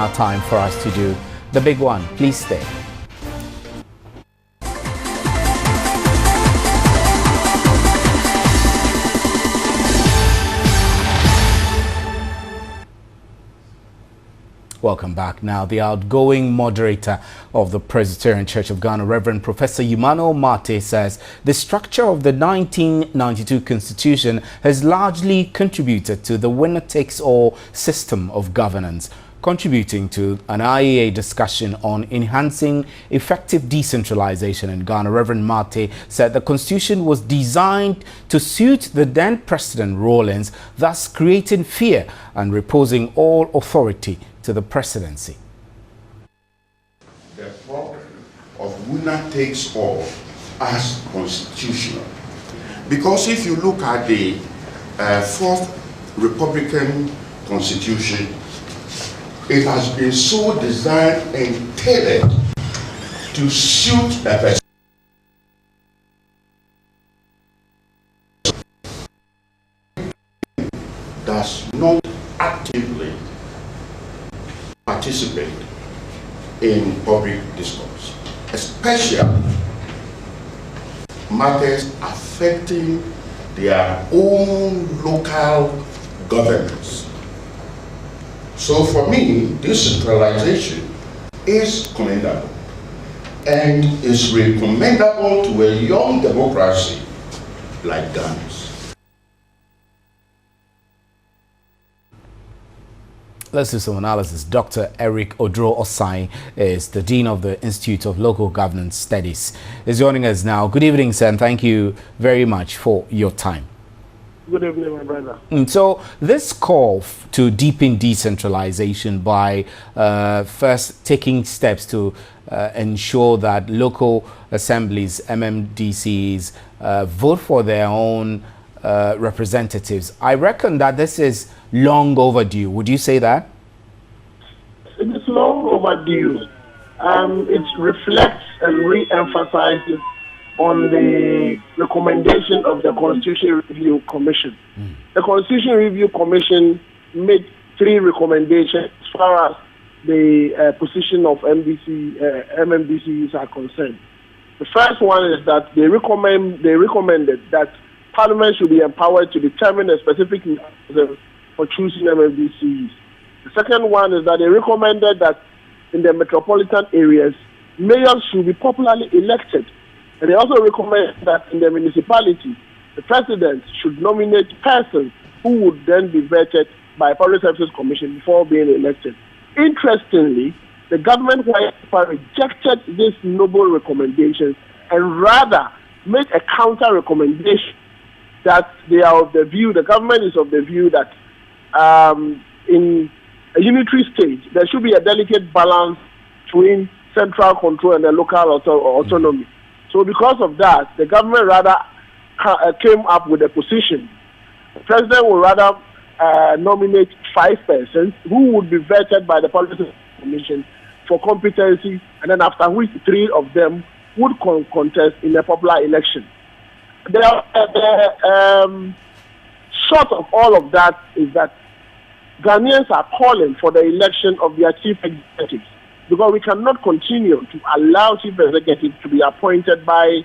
now time for us to do the big one. Please stay. Welcome back. Now, the outgoing moderator of the Presbyterian Church of Ghana, Reverend Professor Rev Martey, says the structure of the 1992 Constitution has largely contributed to the winner-takes-all system of governance, contributing to an IEA discussion on enhancing effective decentralization in Ghana. Reverend Martey said the Constitution was designed to suit the then President Rawlings, thus creating fear and reposing all authority to the presidency. The problem of winner takes all as constitutional, because if you look at the fourth Republican Constitution, it has been so designed and tailored to suit a person. Does not actively participate in public discourse, especially matters affecting their own local governance. So for me, decentralization is commendable and is recommendable to a young democracy like Ghana's. Let's do some analysis. Dr. Eric Odro Osae is the Dean of the Institute of Local Governance Studies. Is joining us now. Good evening, sir, and thank you very much for your time. Good evening, my brother. So this call to deepen decentralization by first taking steps to ensure that local assemblies, MMDCs, vote for their own representatives. I reckon that this is long overdue. Would you say that? It is long overdue. It reflects and re-emphasizes on the recommendation of the Constitution Review Commission. The Constitution Review Commission made 3 recommendations as far as the position of MMDCs are concerned. The first one is that they recommended that Parliament should be empowered to determine a specific mechanism for choosing MMDCs. The second one is that they recommended that in the metropolitan areas, mayors should be popularly elected. And they also recommend that in the municipality, the president should nominate persons who would then be vetted by a Public Services Commission before being elected. Interestingly, the government rejected these noble recommendations and rather made a counter recommendation that they are of the view, the government is of the view that in a unitary state, there should be a delicate balance between central control and the local autonomy. So because of that, the government rather came up with a position. The president would rather nominate 5 persons who would be vetted by the Public Service Commission for competency, and then after which 3 of them would contest in a popular election. Short of all of that is that Ghanaians are calling for the election of their chief executives, because we cannot continue to allow chief executives to be appointed by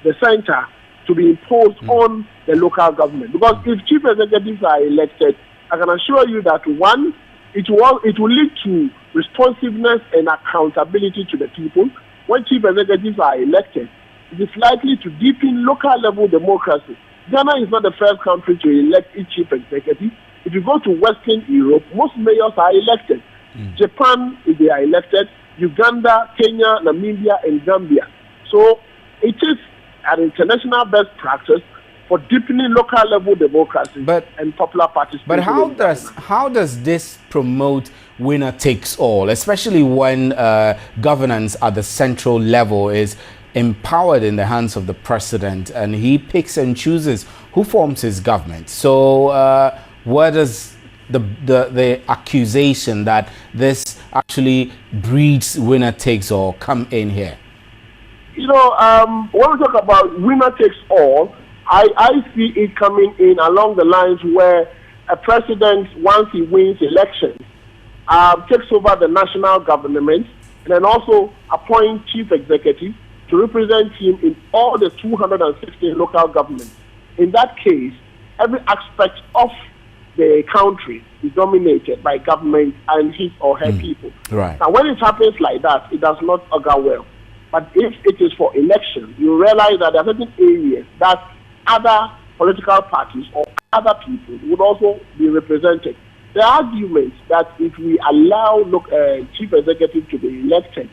the center to be imposed on the local government. Because if chief executives are elected, I can assure you that 1, it will lead to responsiveness and accountability to the people. When chief executives are elected, it is likely to deepen local level democracy. Ghana is not the first country to elect its chief executive. If you go to Western Europe, most mayors are elected. Japan, if they are elected, Uganda, Kenya, Namibia, and Gambia. So it is an international best practice for deepening local level democracy and popular participation. But how does this promote winner takes all, especially when governance at the central level is empowered in the hands of the president and he picks and chooses who forms his government? So where does the accusation that this actually breeds winner takes all come in here? You know, when we talk about winner takes all, I see it coming in along the lines where a president, once he wins elections, takes over the national government and then also appoint chief executive to represent him in all the 216 local governments. In that case, every aspect of the country is dominated by government and his or her people. Right. Now, when it happens like that, it does not augur well. But if it is for election, you realize that there are certain areas that other political parties or other people would also be represented. The argument that if we allow chief executive to be elected,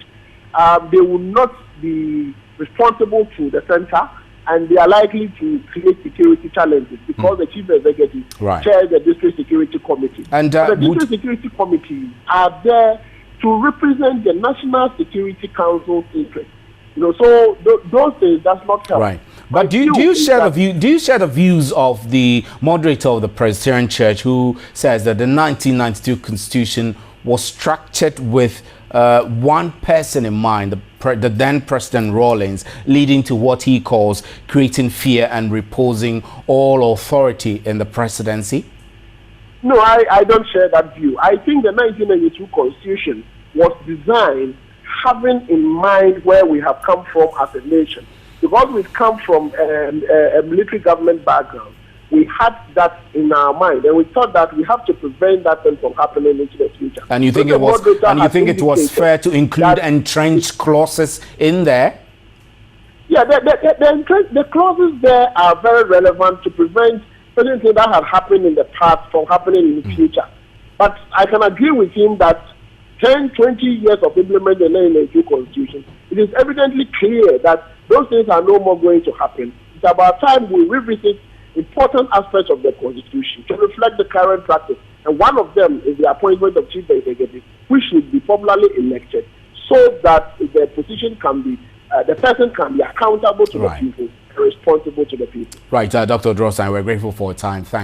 they will not be responsible to the center, and they are likely to create security challenges because the chief executive chairs the district security committee. And the district security committees are there to represent the National Security Council's interests. So those things does not help. Right. But do you share the view? Do you share the views of the moderator of the Presbyterian Church, who says that the 1992 Constitution was structured with one person in mind, the then President Rawlings, leading to what he calls creating fear and reposing all authority in the presidency? No, I don't share that view. I think the 1992 Constitution was designed having in mind where we have come from as a nation. Because we've come from a military government background, we had that in our mind, and we thought that we have to prevent that thing from happening into the future. And you think it was fair to include entrenched clauses in there? Yeah, the clauses there are very relevant to prevent certain things that have happened in the past from happening in the future. But I can agree with him that 10, 20 years of implementing the 1992 Constitution, it is evidently clear that those things are no more going to happen. It's about time we revisit important aspects of the Constitution to reflect the current practice. And one of them is the appointment of chief executive, which should be popularly elected, so that the position can be, the person can be accountable to the people and responsible to the people. Right, Dr. Osae, we're grateful for your time. Thanks.